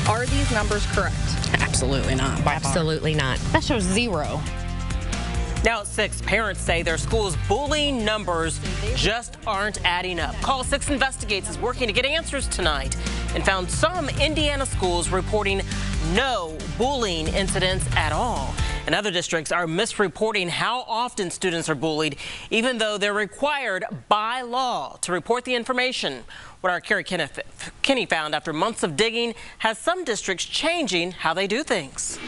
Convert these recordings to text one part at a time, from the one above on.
Are these numbers correct? Absolutely not. Absolutely not. That shows 0. Now at 6, parents say their school's bullying numbers just aren't adding up. Call 6 Investigates is working to get answers tonight and found some Indiana schools reporting no bullying incidents at all. And other districts are misreporting how often students are bullied, even though they're required by law to report the information. What our Kara Kenney found after months of digging has some districts changing how they do things.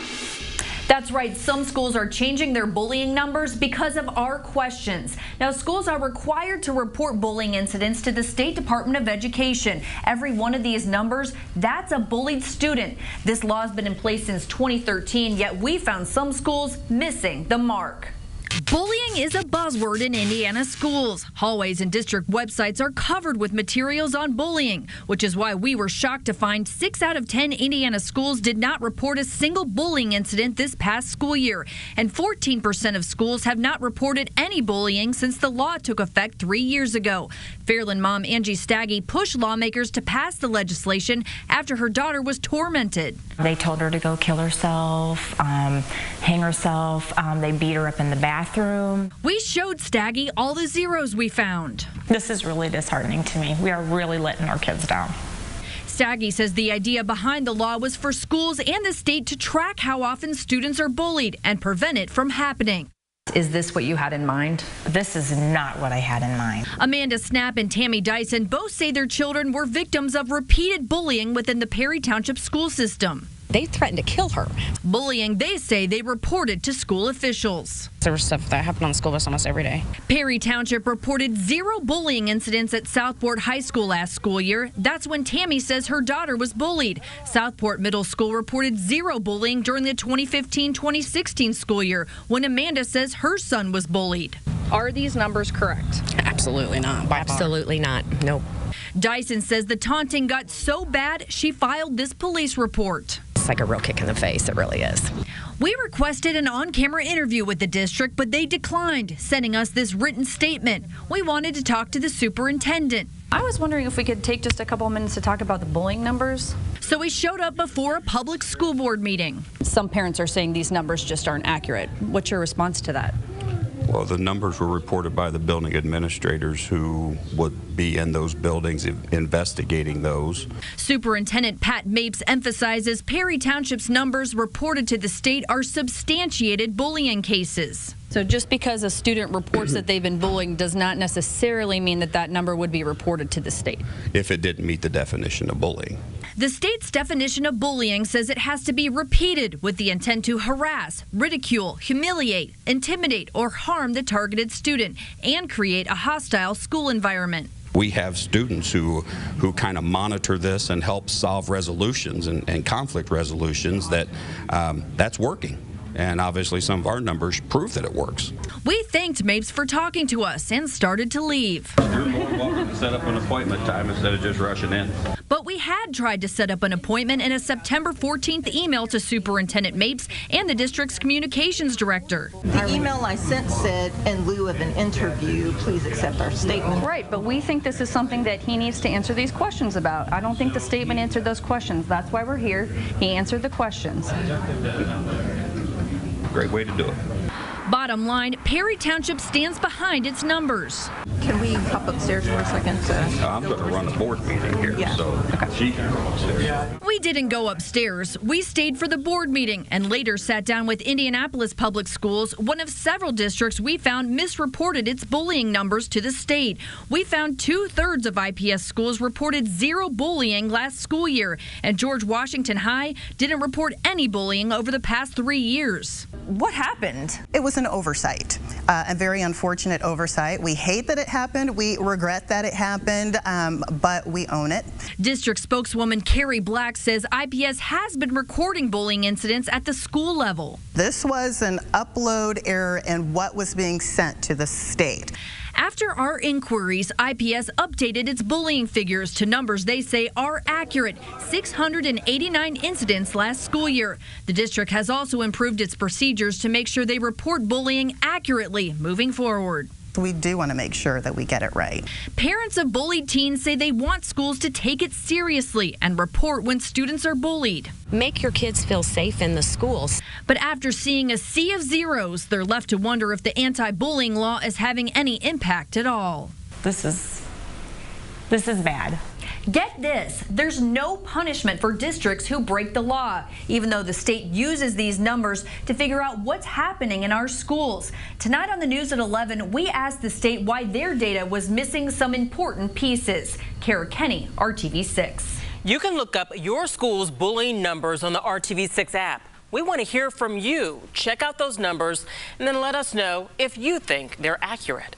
That's right. Some schools are changing their bullying numbers because of our questions. Now, schools are required to report bullying incidents to the State Department of Education. Every one of these numbers, that's a bullied student. This law has been in place since 2013, yet we found some schools missing the mark. Bullying is a buzzword in Indiana schools. Hallways and district websites are covered with materials on bullying, which is why we were shocked to find 6 out of 10 Indiana schools did not report a single bullying incident this past school year, and 14% of schools have not reported any bullying since the law took effect 3 years ago. Fairland mom Angie Staggy pushed lawmakers to pass the legislation after her daughter was tormented. They told her to go kill herself, hang herself. They beat her up in the bathroom. We showed Staggy all the zeros we found. This is really disheartening to me. We are really letting our kids down. Staggy says the idea behind the law was for schools and the state to track how often students are bullied and prevent it from happening. Is this what you had in mind? This is not what I had in mind. Amanda Snap and Tammy Dyson both say their children were victims of repeated bullying within the Perry Township school system. They threatened to kill her. Bullying they say they reported to school officials. There was stuff that happened on the school bus almost every day. Perry Township reported 0 bullying incidents at Southport High School last school year. That's when Tammy says her daughter was bullied. Southport Middle School reported 0 bullying during the 2015-2016 school year, when Amanda says her son was bullied. Are these numbers correct? Absolutely not. Absolutely not. Nope. Dyson says the taunting got so bad she filed this police report. It's like a real kick in the face. It really is. We requested an on-camera interview with the district, but they declined, sending us this written statement. We wanted to talk to the superintendent. I was wondering if we could take just a couple of minutes to talk about the bullying numbers. So we showed up before a public school board meeting. Some parents are saying these numbers just aren't accurate. What's your response to that? Well, the numbers were reported by the building administrators who would be in those buildings investigating those. Superintendent Pat Mapes emphasizes Perry Township's numbers reported to the state are substantiated bullying cases. So just because a student reports that they've been bullying does not necessarily mean that that number would be reported to the state. If it didn't meet the definition of bullying. The state's definition of bullying says it has to be repeated with the intent to harass, ridicule, humiliate, intimidate, or harm the targeted student and create a hostile school environment. We have students who kind of monitor this and help solve resolutions and conflict resolutions that's working. And obviously some of our numbers prove that it works. We thanked Mapes for talking to us and started to leave. You're more than welcome to set up an appointment time instead of just rushing in. But we had tried to set up an appointment in a September 14th email to Superintendent Mapes and the district's communications director. The email I sent said, in lieu of an interview, please accept our statement. Right, but we think this is something that he needs to answer these questions about. I don't think the statement answered those questions. That's why we're here. He answered the questions. Great way to do it. Bottom line, Perry Township stands behind its numbers. Can we hop upstairs for a second? I'm going to run a board meeting here, so she can go upstairs. We didn't go upstairs. We stayed for the board meeting and later sat down with Indianapolis Public Schools, one of several districts we found misreported its bullying numbers to the state. We found 2/3 of IPS schools reported 0 bullying last school year, and George Washington High didn't report any bullying over the past 3 years. What happened? It was an oversight, a very unfortunate oversight. We hate that it happened. We regret that it happened, but we own it. District spokeswoman Carrie Black says IPS has been recording bullying incidents at the school level. This was an upload error in what was being sent to the state. After our inquiries, IPS updated its bullying figures to numbers they say are accurate, 689 incidents last school year. The district has also improved its procedures to make sure they report bullying accurately moving forward. we do want to make sure that we get it right. Parents of bullied teens say they want schools to take it seriously and report when students are bullied. Make your kids feel safe in the schools. But after seeing a sea of zeros, they're left to wonder if the anti-bullying law is having any impact at all. This is bad. Get this, there's no punishment for districts who break the law, even though the state uses these numbers to figure out what's happening in our schools. Tonight on the news at 11, we asked the state why their data was missing some important pieces. Kara Kenney, RTV6. You can look up your school's bullying numbers on the RTV6 app. We want to hear from you. Check out those numbers and then let us know if you think they're accurate.